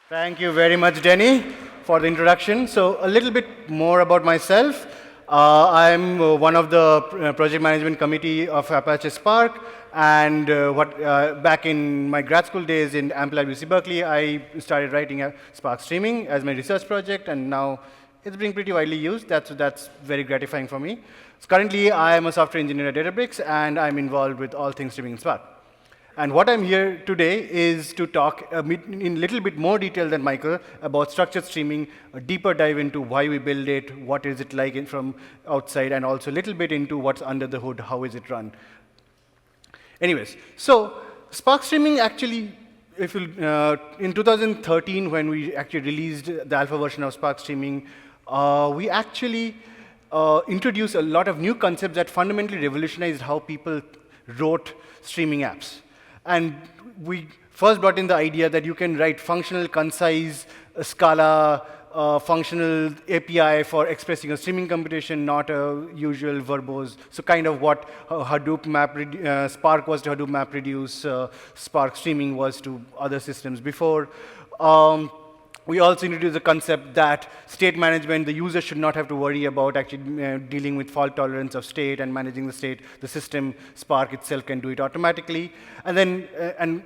Thank you very much, Denny, for the introduction. So a little bit more about myself. I'm one of the project management committee of Apache Spark, and back in my grad school days in AMPLab of UC Berkeley, I started writing a Spark streaming as my research project, and now it's being pretty widely used. That's very gratifying for me. So currently, I am a software engineer at Databricks, and I'm involved with all things streaming in Spark. And what I'm here today is to talk in a little bit more detail than Michael about structured streaming, a deeper dive into why we build it, what is it like from outside, and also a little bit into what's under the hood, how is it run. Anyways, so Spark streaming actually, in 2013, when we actually released the alpha version of Spark streaming, we actually introduced a lot of new concepts that fundamentally revolutionized how people wrote streaming apps. And we first brought in the idea that you can write functional, concise, Scala, functional API for expressing a streaming computation, not a usual verbose. So kind of what Hadoop Spark was to Hadoop MapReduce, Spark streaming was to other systems before. We also introduced the concept that state management, the user should not have to worry about actually dealing with fault tolerance of state and managing the state. The system, Spark itself, can do it automatically. And then,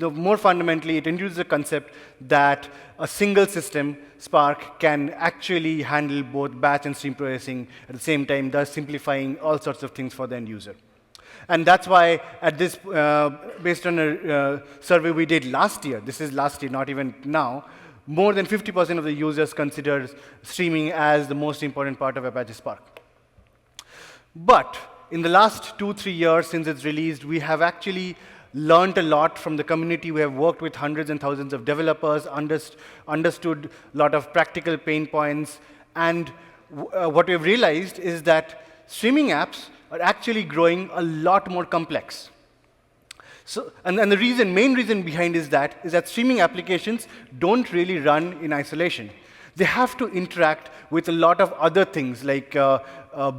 more fundamentally, it introduces the concept that a single system, Spark, can actually handle both batch and stream processing at the same time, thus simplifying all sorts of things for the end user. And that's why at this, based on a survey we did last year, this is last year, not even now, more than 50% of the users consider streaming as the most important part of Apache Spark. But in the last 2-3 years since it's released, we have actually learned a lot from the community. We have worked with hundreds and thousands of developers, understood a lot of practical pain points, and what we've realized is that streaming apps are actually growing a lot more complex. So, and the main reason behind is that streaming applications don't really run in isolation. They have to interact with a lot of other things like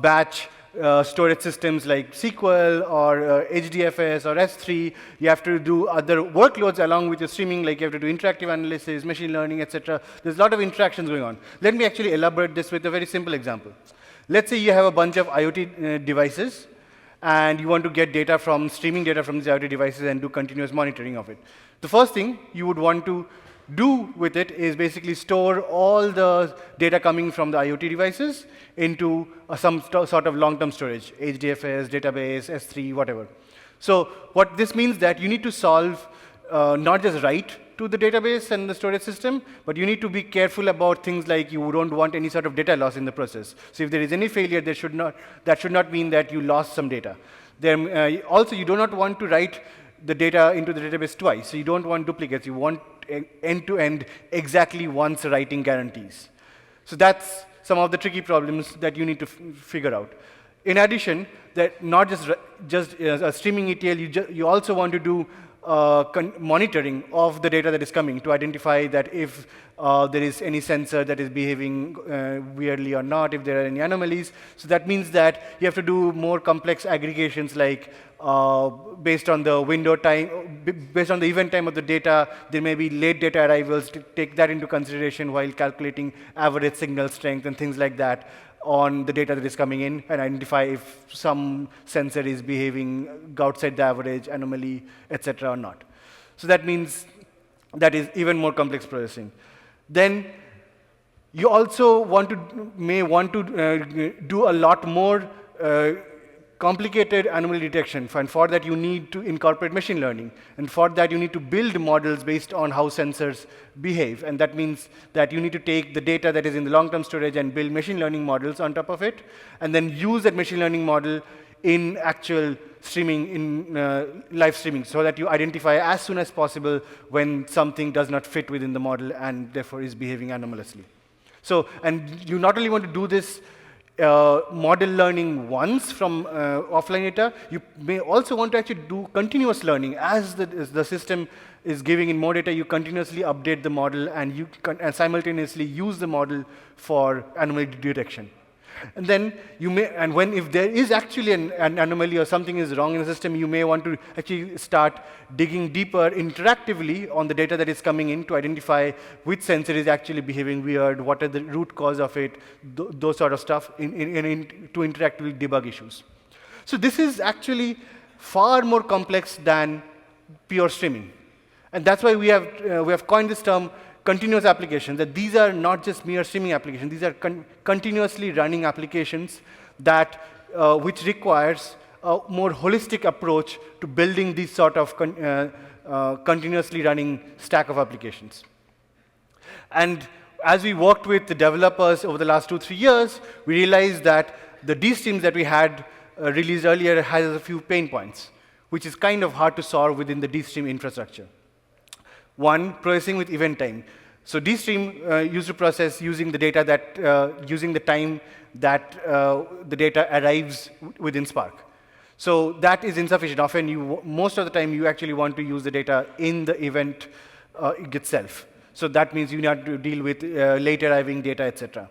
batch storage systems like SQL or HDFS or S3. You have to do other workloads along with your streaming, like you have to do interactive analysis, machine learning, etc. There's a lot of interactions going on. Let me actually elaborate this with a very simple example. Let's say you have a bunch of IoT devices, and you want to get data from streaming data from these IoT devices and do continuous monitoring of it. The first thing you would want to do with it is basically store all the data coming from the IoT devices into some sort of long-term storage, HDFS, database, S3, whatever. So what this means that you need to solve not just write to the database and the storage system, but you need to be careful about things like you don't want any sort of data loss in the process. So if there is any failure, that should not mean that you lost some data. Also, you do not want to write the data into the database twice. So you don't want duplicates. You want end-to-end exactly once writing guarantees. So that's some of the tricky problems that you need to figure out. In addition, that not just a streaming ETL, you also want to do monitoring of the data that is coming to identify that if there is any sensor that is behaving weirdly or not, if there are any anomalies. So that means that you have to do more complex aggregations like based on the window time, based on the event time of the data, there may be late data arrivals to take that into consideration while calculating average signal strength and things like that on the data that is coming in and identify if some sensor is behaving outside the average, anomaly, etc. or not. So that means that is even more complex processing. Then you also may want to do a lot more complicated anomaly detection, and for that you need to incorporate machine learning, and for that you need to build models based on how sensors behave, and that means that you need to take the data that is in the long-term storage and build machine learning models on top of it, and then use that machine learning model in actual streaming, in live streaming, so that you identify as soon as possible when something does not fit within the model and therefore is behaving anomalously. So, and you not only want to do this model learning once from offline data, you may also want to actually do continuous learning. As the system is giving in more data, you continuously update the model and you simultaneously use the model for anomaly detection. And then you may, and when if there is actually an anomaly or something is wrong in the system, you may want to actually start digging deeper interactively on the data that is coming in to identify which sensor is actually behaving weird, what are the root cause of it, those sort of stuff to interactively debug issues. So this is actually far more complex than pure streaming. And that's why we have coined this term continuous applications, that these are not just mere streaming applications, these are continuously running applications that, which requires a more holistic approach to building these sort of continuously running stack of applications. And as we worked with the developers over the last 2-3 years, we realized that the DStreams that we had released earlier has a few pain points, which is kind of hard to solve within the DStream infrastructure. One, processing with event time. So DStream used to process using the data that, using the time that the data arrives within Spark. So that is insufficient. Often, most of the time, you actually want to use the data in the event itself. So that means you need to deal with late arriving data, etc.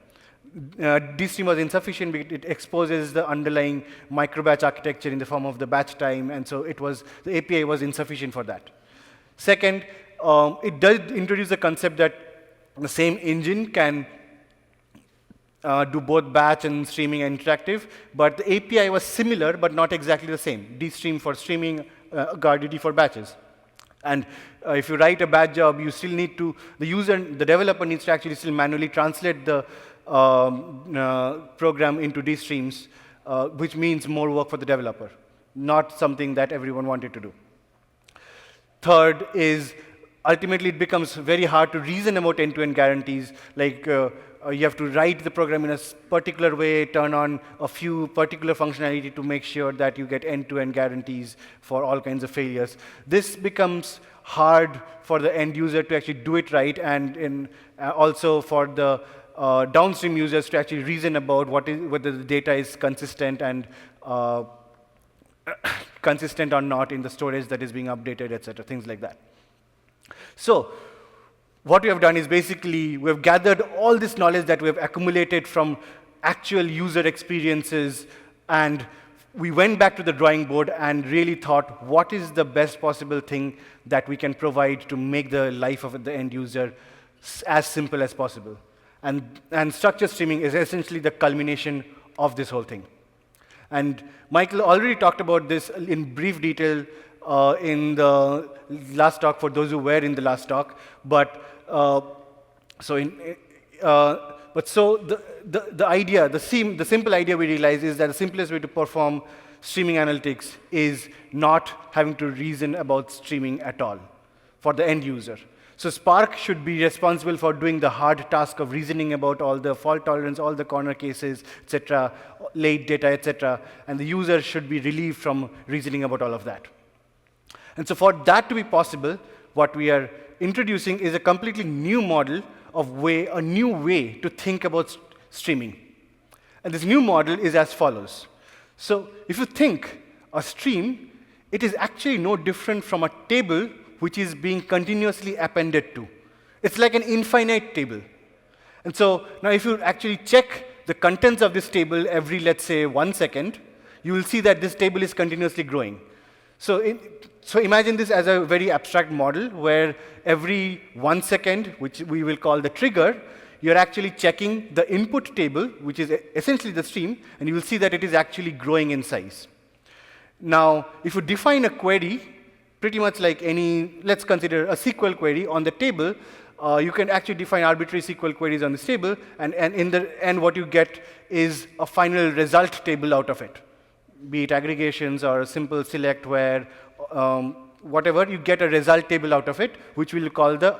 DStream was insufficient because it exposes the underlying microbatch architecture in the form of the batch time, and so the API was insufficient for that. Second, it does introduce the concept that the same engine can do both batch and streaming and interactive, but the API was similar, but not exactly the same. DStream for streaming, GuardDD for batches. And if you write a batch job, you still need to, the developer needs to actually still manually translate the program into DStreams, which means more work for the developer, not something that everyone wanted to do. Third is, ultimately, it becomes very hard to reason about end-to-end guarantees. Like, you have to write the program in a particular way, turn on a few particular functionality to make sure that you get end-to-end guarantees for all kinds of failures. This becomes hard for the end user to actually do it right, and also for the downstream users to actually reason about whether the data is consistent and consistent or not in the storage that is being updated, etc., things like that. So what we have done is basically we have gathered all this knowledge that we have accumulated from actual user experiences, and we went back to the drawing board and really thought, what is the best possible thing that we can provide to make the life of the end user as simple as possible? And structured streaming is essentially the culmination of this whole thing. And Michael already talked about this in brief detail in the last talk, for those who were in the last talk. But the idea, the simple idea we realize is that the simplest way to perform streaming analytics is not having to reason about streaming at all for the end user. So Spark should be responsible for doing the hard task of reasoning about all the fault tolerance, all the corner cases, etc., late data, etc., and the user should be relieved from reasoning about all of that. And so for that to be possible, what we are introducing is a completely new model of a new way to think about streaming. And this new model is as follows. So if you think a stream, it is actually no different from a table which is being continuously appended to. It's like an infinite table. And so now if you actually check the contents of this table every, let's say, 1 second, you will see that this table is continuously growing. So imagine this as a very abstract model where every 1 second, which we will call the trigger, you're actually checking the input table, which is essentially the stream, and you will see that it is actually growing in size. Now, if you define a query, pretty much like any, let's consider a SQL query on the table, you can actually define arbitrary SQL queries on this table, and in the end what you get is a final result table out of it. Be it aggregations or a simple select where, whatever, you get a result table out of it, which we'll call the,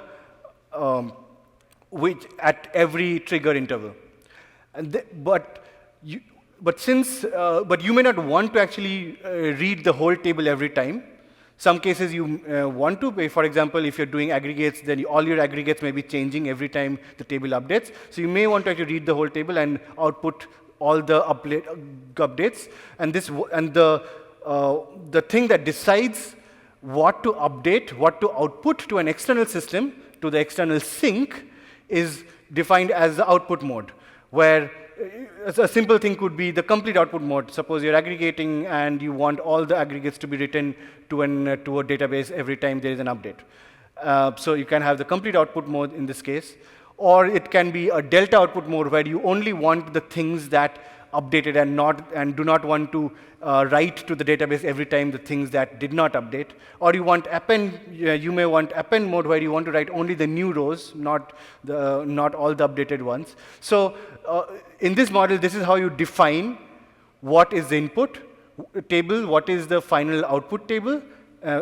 which at every trigger interval. And but you may not want to actually read the whole table every time. Some cases you want to, for example, if you're doing aggregates, then all your aggregates may be changing every time the table updates. So you may want to actually read the whole table and output all the updates. And the thing that decides what to update, what to output to an external system, to the external sink, is defined as the output mode, where a simple thing could be the complete output mode. Suppose you're aggregating and you want all the aggregates to be written to a database every time there is an update. So you can have the complete output mode in this case. Or it can be a delta output mode where you only want the things that updated and do not want to write to the database every time the things that did not update. Or you want append, you may want append mode where you want to write only the new rows, not all the updated ones. So in this model, this is how you define what is the input table, what is the final output table,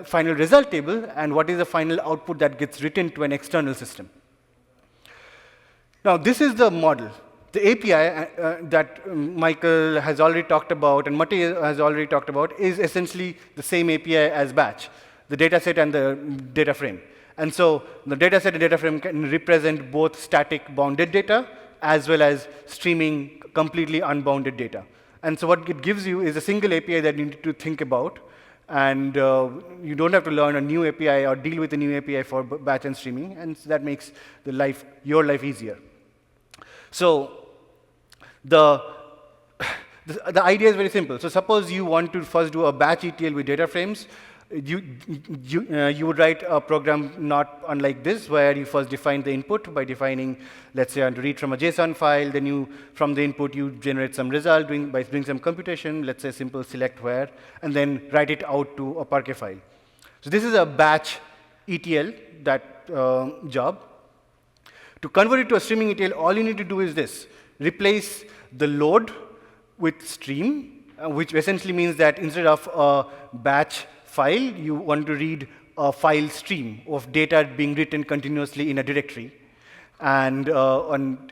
final result table, and what is the final output that gets written to an external system. Now, this is the model. The API that Michael has already talked about and Matti has already talked about is essentially the same API as batch, the dataset and the DataFrame. And so the dataset and DataFrame can represent both static bounded data as well as streaming completely unbounded data. And so what it gives you is a single API that you need to think about. And you don't have to learn a new API or deal with a new API for batch and streaming. And so that makes your life easier. So the idea is very simple. So suppose you want to first do a batch ETL with data frames. You would write a program not unlike this, where you first define the input by defining, let's say, I want to read from a JSON file. Then from the input, you generate some result by doing some computation, let's say simple select where, and then write it out to a Parquet file. So this is a batch ETL, that job. To convert it to a streaming ETL, all you need to do is this. Replace the load with stream, which essentially means that instead of a batch file, you want to read a file stream of data being written continuously in a directory. And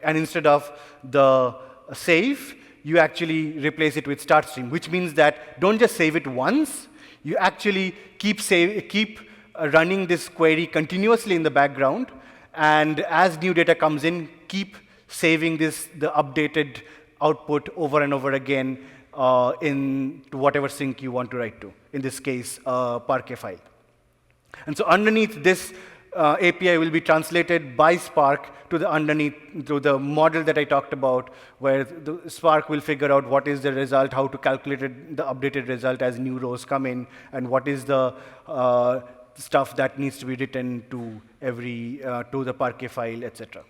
instead of the save, you actually replace it with start stream, which means that don't just save it once, you actually keep running this query continuously in the background. And as new data comes in, keep saving the updated output over and over again to whatever sink you want to write to. In this case, a Parquet file. And so underneath this API will be translated by Spark to the model that I talked about, where the Spark will figure out what is the result, how to calculate the updated result as new rows come in, and what is the stuff that needs to be written to to the Parquet file, etc.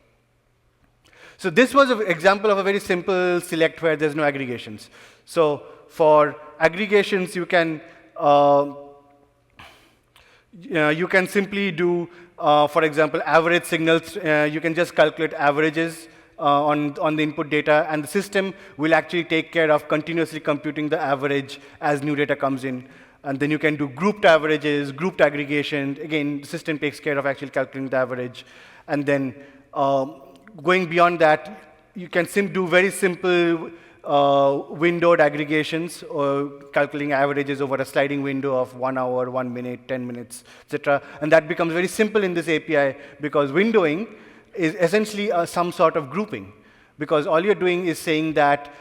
So this was an example of a very simple select where there's no aggregations. So for aggregations, you can simply do, for example, average signals. You can just calculate averages on the input data, and the system will actually take care of continuously computing the average as new data comes in. And then you can do grouped averages, grouped aggregation. Again, the system takes care of actually calculating the average. And then going beyond that, you can do very simple windowed aggregations, or calculating averages over a sliding window of 1 hour, 1 minute, 10 minutes, etc. And that becomes very simple in this API, because windowing is essentially some sort of grouping. Because all you're doing is saying that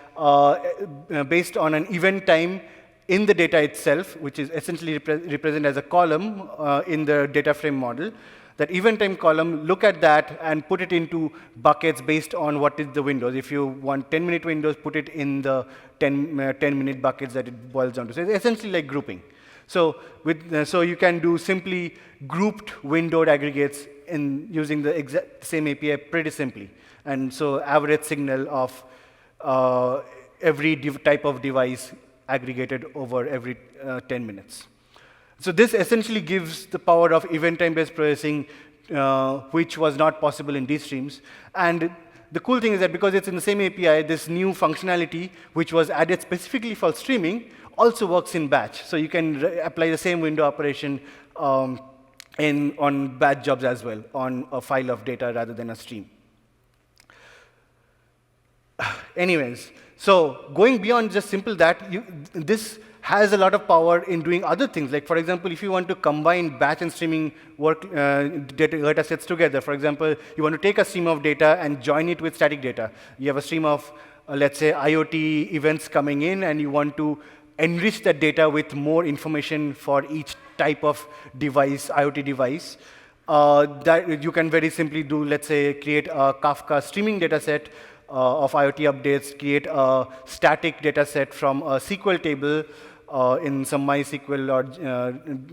based on an event time in the data itself, which is essentially represented as a column in the DataFrame model, that event time column, look at that and put it into buckets based on what is the windows. If you want 10-minute windows, put it in the 10-minute buckets that it boils down to. So it's essentially like grouping. So you can do simply grouped windowed aggregates using the exact same API pretty simply. And so average signal of every type of device aggregated over every 10 minutes. So this essentially gives the power of event time-based processing, which was not possible in DStreams. And the cool thing is that because it's in the same API, this new functionality, which was added specifically for streaming, also works in batch. So you can apply the same window operation on batch jobs as well, on a file of data rather than a stream. Anyways, so going beyond just simple that, this has a lot of power in doing other things. Like, for example, if you want to combine batch and streaming data sets together, for example, you want to take a stream of data and join it with static data. You have a stream of, let's say, IoT events coming in, and you want to enrich that data with more information for each type of device, IoT device. That you can very simply do, let's say, create a Kafka streaming data set of IoT updates, create a static data set from a SQL table in some MySQL or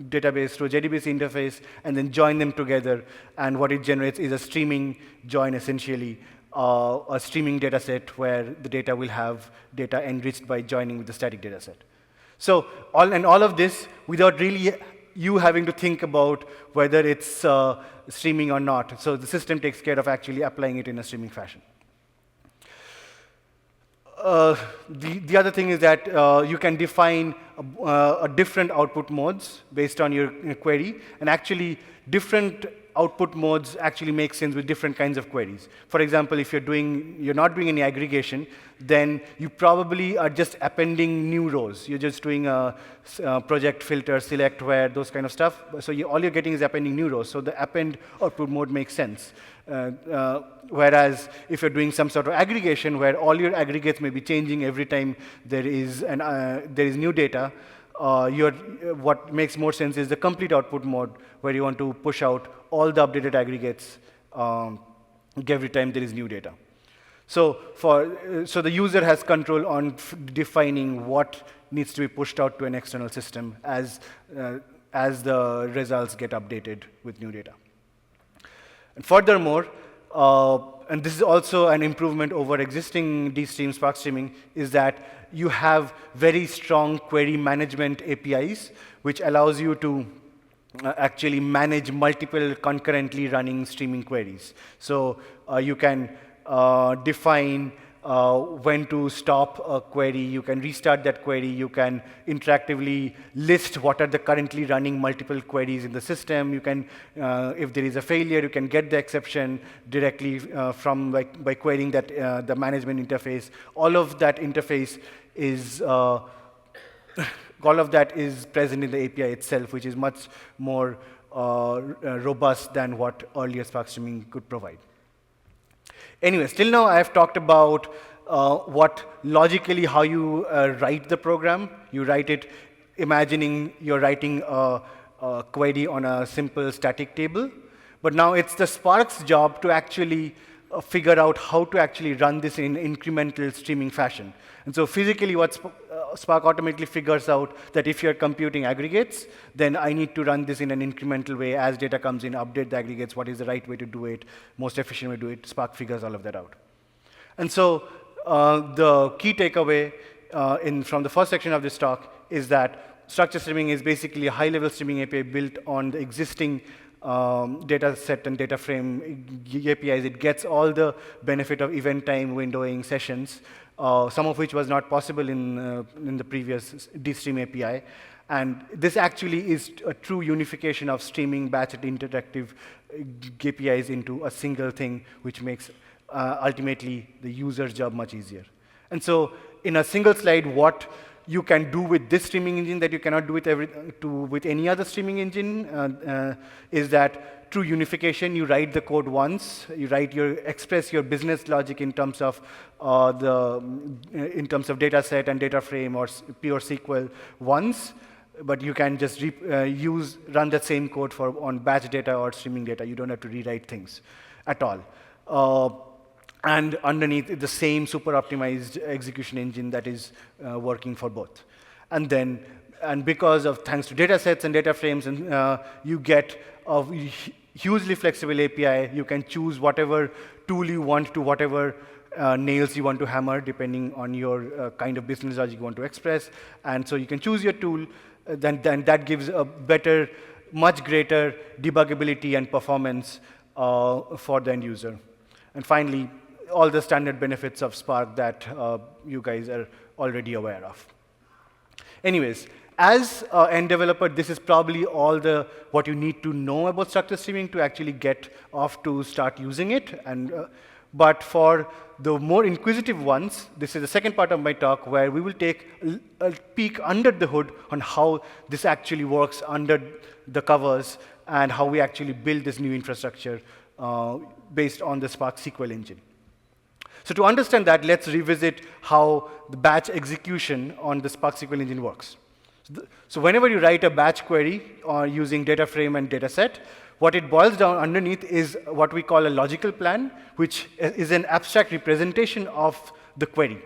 database to a JDBC interface, and then join them together. And what it generates is a streaming join, essentially, a streaming data set where the data will have data enriched by joining with the static data set. So all of this without really you having to think about whether it's streaming or not. So the system takes care of actually applying it in a streaming fashion. The other thing is that you can define a different output modes based on your query, and actually different output modes actually make sense with different kinds of queries. For example, if you're not doing any aggregation, then you probably are just appending new rows. You're just doing a project filter, select where, those kind of stuff. So all you're getting is appending new rows. So the append output mode makes sense. Whereas if you're doing some sort of aggregation where all your aggregates may be changing every time there is new data, what makes more sense is the complete output mode, where you want to push out all the updated aggregates every time there is new data. So the user has control on defining what needs to be pushed out to an external system as the results get updated with new data. And furthermore, and this is also an improvement over existing DStreams Spark streaming, is that you have very strong query management APIs, which allows you to actually manage multiple concurrently running streaming queries. So you can define when to stop a query, you can restart that query, you can interactively list what are the currently running multiple queries in the system. You can, if there is a failure, you can get the exception directly by querying that the management interface. All of that interface is all of that is present in the API itself, which is much more robust than what earlier Spark streaming could provide. Anyways, till now I have talked about how you write the program. You write it imagining you're writing a query on a simple static table. But now it's the Spark's job to actually figure out how to actually run this in incremental streaming fashion. And so physically what Spark automatically figures out that if you're computing aggregates, then I need to run this in an incremental way. As data comes in, update the aggregates, what is the right way to do it, most efficient way to do it. Spark figures all of that out. And so the key takeaway from the first section of this talk is that structured streaming is basically a high-level streaming API built on the existing Dataset and DataFrame APIs. It gets all the benefit of event time, windowing, sessions, some of which was not possible in the previous DStream API. And this actually is a true unification of streaming, batch, and interactive APIs into a single thing, which makes ultimately the user's job much easier. And so in a single slide, what you can do with this streaming engine that you cannot do with any other streaming engine is that through unification, you write the code once, express your business logic in terms of Dataset and DataFrame or pure SQL once, but you can just run that same code on batch data or streaming data. You don't have to rewrite things at all. And underneath the same super optimized execution engine that is working for both. And because of thanks to datasets and data frames, and you get a hugely flexible API. You can choose whatever tool you want to whatever nails you want to hammer, depending on your kind of business logic you want to express. And so you can choose your tool. Then that gives a better, much greater debuggability and performance for the end user. And finally, all the standard benefits of Spark that you guys are already aware of. Anyways, as an end developer, this is probably all what you need to know about structured streaming to actually get off to start using it. But for the more inquisitive ones, this is the second part of my talk where we will take a peek under the hood on how this actually works under the covers and how we actually build this new infrastructure based on the Spark SQL engine. So to understand that, let's revisit how the batch execution on the Spark SQL engine works. So whenever you write a batch query using DataFrame and Dataset, What it boils down underneath is what we call a logical plan, which is an abstract representation of the query.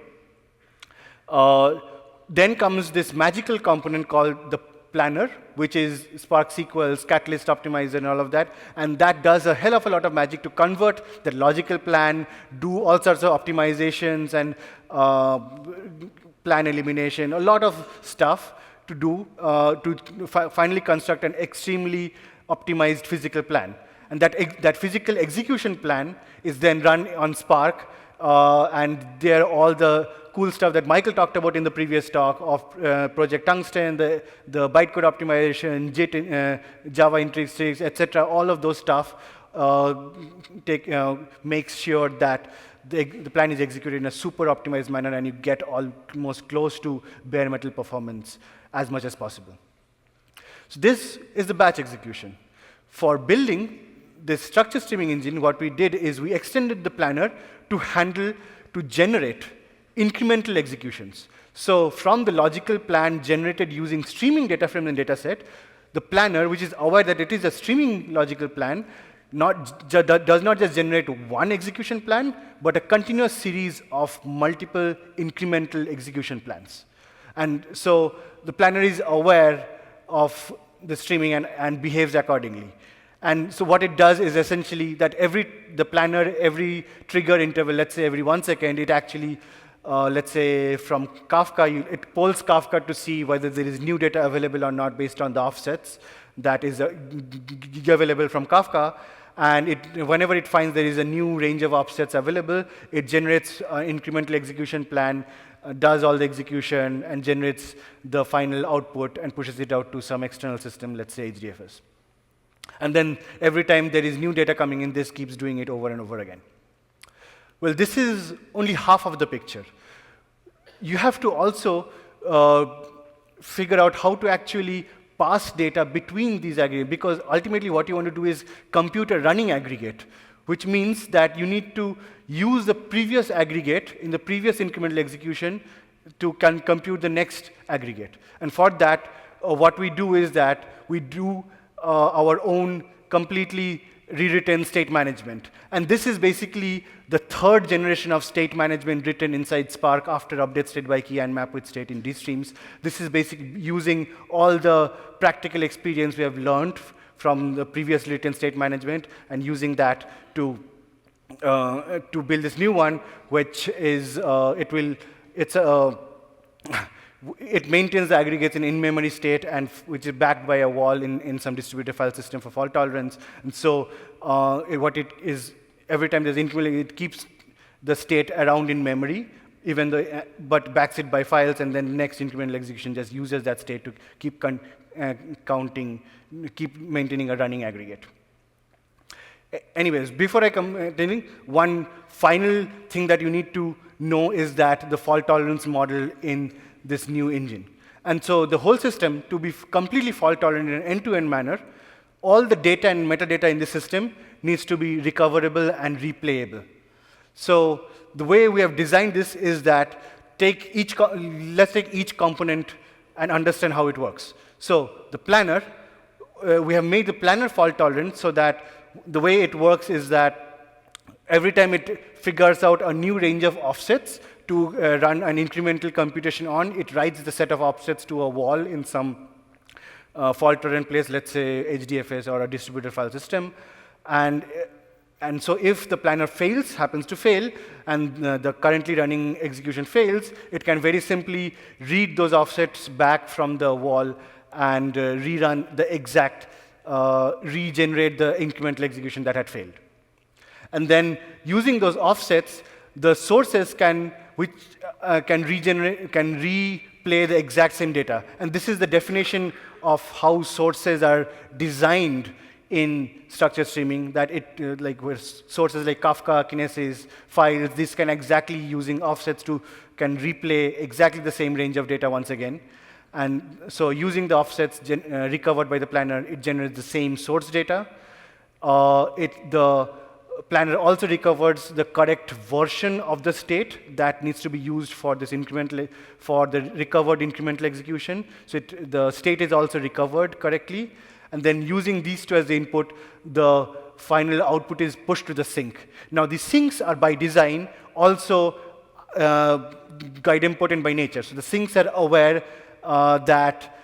Then comes this magical component called the planner, which is Spark SQLs, Catalyst Optimizer, and all of that. And that does a hell of a lot of magic to convert the logical plan, do all sorts of optimizations and plan elimination, a lot of stuff to do to finally construct an extremely optimized physical plan. And that physical execution plan is then run on Spark, and there are all the cool stuff that Michael talked about in the previous talk of Project Tungsten, the bytecode optimization, Java intrinsics, etc. All of those stuff makes sure that the plan is executed in a super optimized manner, and you get almost close to bare metal performance as much as possible. So this is the batch execution. For building this structure streaming engine, what we did is we extended the planner to generate incremental executions. So from the logical plan generated using streaming DataFrames and Dataset, the planner, which is aware that it is a streaming logical plan, does not just generate one execution plan, but a continuous series of multiple incremental execution plans. And so the planner is aware of the streaming and behaves accordingly. And so what it does is essentially that the planner, every trigger interval, let's say every 1 second, it actually, let's say from Kafka, it polls Kafka to see whether there is new data available or not based on the offsets that is available from Kafka. And whenever it finds there is a new range of offsets available, it generates an incremental execution plan, does all the execution, and generates the final output and pushes it out to some external system, let's say HDFS. And then every time there is new data coming in, this keeps doing it over and over again. Well, this is only half of the picture. You have to also figure out how to actually pass data between these aggregates, because ultimately what you want to do is compute a running aggregate, which means that you need to use the previous aggregate in the previous incremental execution to compute the next aggregate. And for that, what we do is that we do our own completely rewritten state management. And this is basically the third generation of state management written inside Spark after update state by key and map with state in DStreams. This is basically using all the practical experience we have learned from the previous written state management and using that to build this new one, which is, it maintains the aggregates in in-memory state, and which is backed by a wall in some distributed file system for fault tolerance. And so what it is, every time there's incremental, it keeps the state around in memory, even though, but backs it by files, and then the next incremental execution just uses that state to keep counting, keep maintaining a running aggregate. Anyways, before I continue, one final thing that you need to know is that the fault tolerance model in this new engine. And so the whole system, to be completely fault tolerant in an end-to-end manner, all the data and metadata in the system needs to be recoverable and replayable. So the way we have designed this is that let's take each component and understand how it works. So the planner, we have made the planner fault tolerant so that the way it works is that every time it figures out a new range of offsets to run an incremental computation on, it writes the set of offsets to a wall in some fault-tolerant place, let's say HDFS or a distributed file system. And so if the planner happens to fail, and the currently running execution fails, it can very simply read those offsets back from the wall and rerun the exact, regenerate the incremental execution that had failed. And then using those offsets, the sources can replay the exact same data. And this is the definition of how sources are designed in structured streaming, that like where sources like Kafka, Kinesis, files, this can exactly using offsets can replay exactly the same range of data once again. And so using the offsets recovered by the planner, it generates the same source data. The planner also recovers the correct version of the state that needs to be used for this for the recovered incremental execution. So the state is also recovered correctly. And then using these two as the input, the final output is pushed to the sink. Now, the sinks are by design also guide important by nature. So the sinks are aware that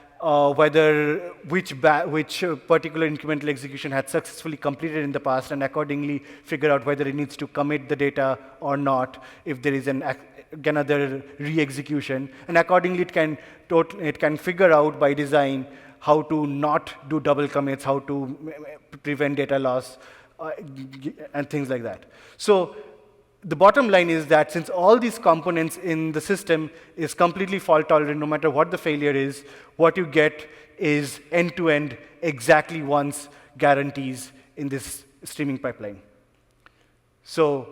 which particular incremental execution had successfully completed in the past, and accordingly figure out whether it needs to commit the data or not if there is another re-execution. And accordingly, it can figure out by design how to not do double commits, how to prevent data loss, and things like that. So the bottom line is that since all these components in the system is completely fault tolerant, no matter what the failure is, what you get is end-to-end exactly once guarantees in this streaming pipeline. So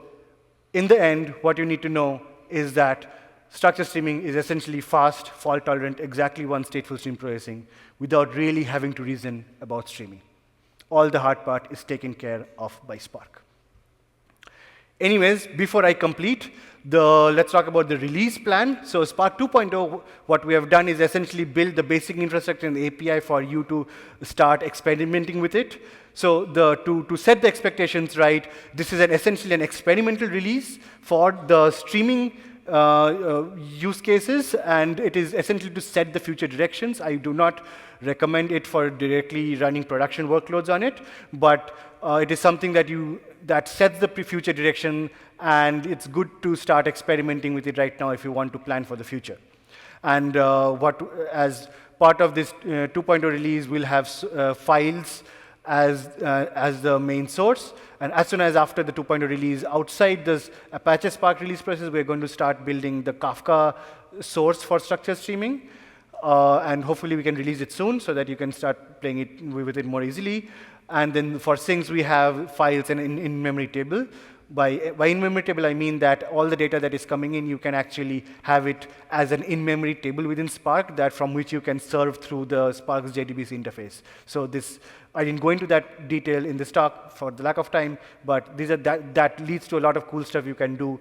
in the end, what you need to know is that structured streaming is essentially fast, fault tolerant, exactly once stateful stream processing without really having to reason about streaming. All the hard part is taken care of by Spark. Anyways, before I complete, let's talk about the release plan. So Spark 2.0, what we have done is essentially build the basic infrastructure and the API for you to start experimenting with it. So to set the expectations right, this is essentially an experimental release for the streaming use cases, and it is essentially to set the future directions. I do not recommend it for directly running production workloads on it, but it is something that sets the future direction, and it's good to start experimenting with it right now if you want to plan for the future. And as part of this 2.0 release, we'll have files as the main source. And as soon as after the 2.0 release, outside this Apache Spark release process, we're going to start building the Kafka source for structured streaming. And hopefully we can release it soon so that you can start playing with it more easily. And then for sinks, we have files and in-memory table. By in-memory table, I mean that all the data that is coming in, you can actually have it as an in-memory table within Spark from which you can serve through the Spark's JDBC interface. So I didn't go into that detail in this talk for the lack of time, but that leads to a lot of cool stuff you can do,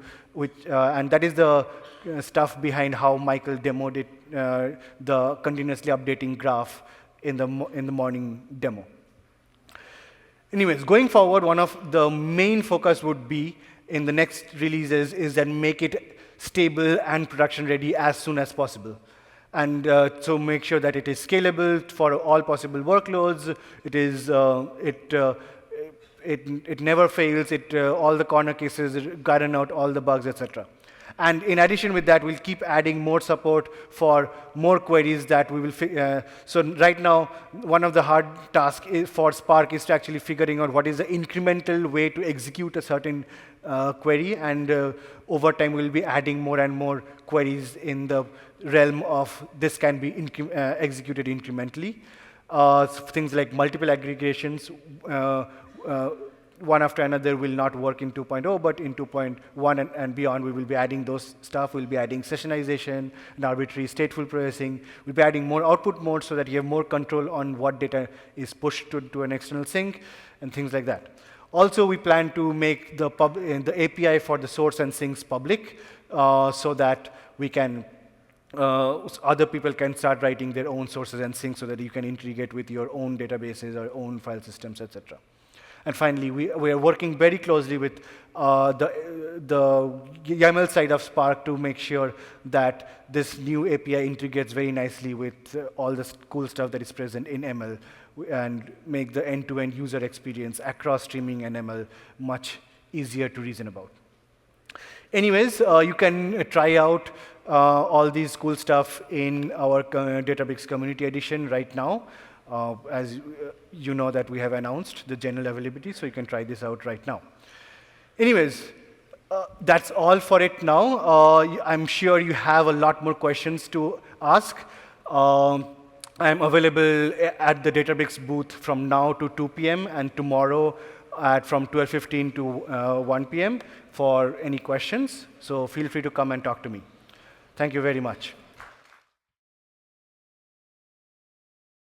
and that is the stuff behind how Michael demoed it, the continuously updating graph in the morning demo. Anyways, going forward, one of the main focus would be in the next releases is that make it stable and production ready as soon as possible. And so make sure that it is scalable for all possible workloads. It never fails. All the corner cases garden out all the bugs, etc. And in addition with that, we'll keep adding more support for more queries that we will. So right now, one of the hard tasks for Spark is to actually figuring out what is the incremental way to execute a certain query. And over time, we'll be adding more and more queries in the realm of this can be executed incrementally. Things like multiple aggregations. One after another will not work in 2.0, but in 2.1 and beyond, we will be adding those stuff. We'll be adding sessionization and arbitrary stateful processing. We'll be adding more output modes so that you have more control on what data is pushed to an external sink and things like that. Also, we plan to make the API for the source and sinks public so that we can other people can start writing their own sources and sinks so that you can integrate with your own databases or own file systems, etc. And finally, we are working very closely with the YAML side of Spark to make sure that this new API integrates very nicely with all the cool stuff that is present in ML and make the end-to-end user experience across streaming and ML much easier to reason about. Anyways, you can try out all these cool stuff in our Databricks Community Edition right now. As you know that we have announced the general availability, so you can try this out right now. Anyways, that's all for it now. I'm sure you have a lot more questions to ask. I'm available at the Databricks booth from now to 2 p.m. and tomorrow from 12:15 to 1 p.m. for any questions. So feel free to come and talk to me. Thank you very much.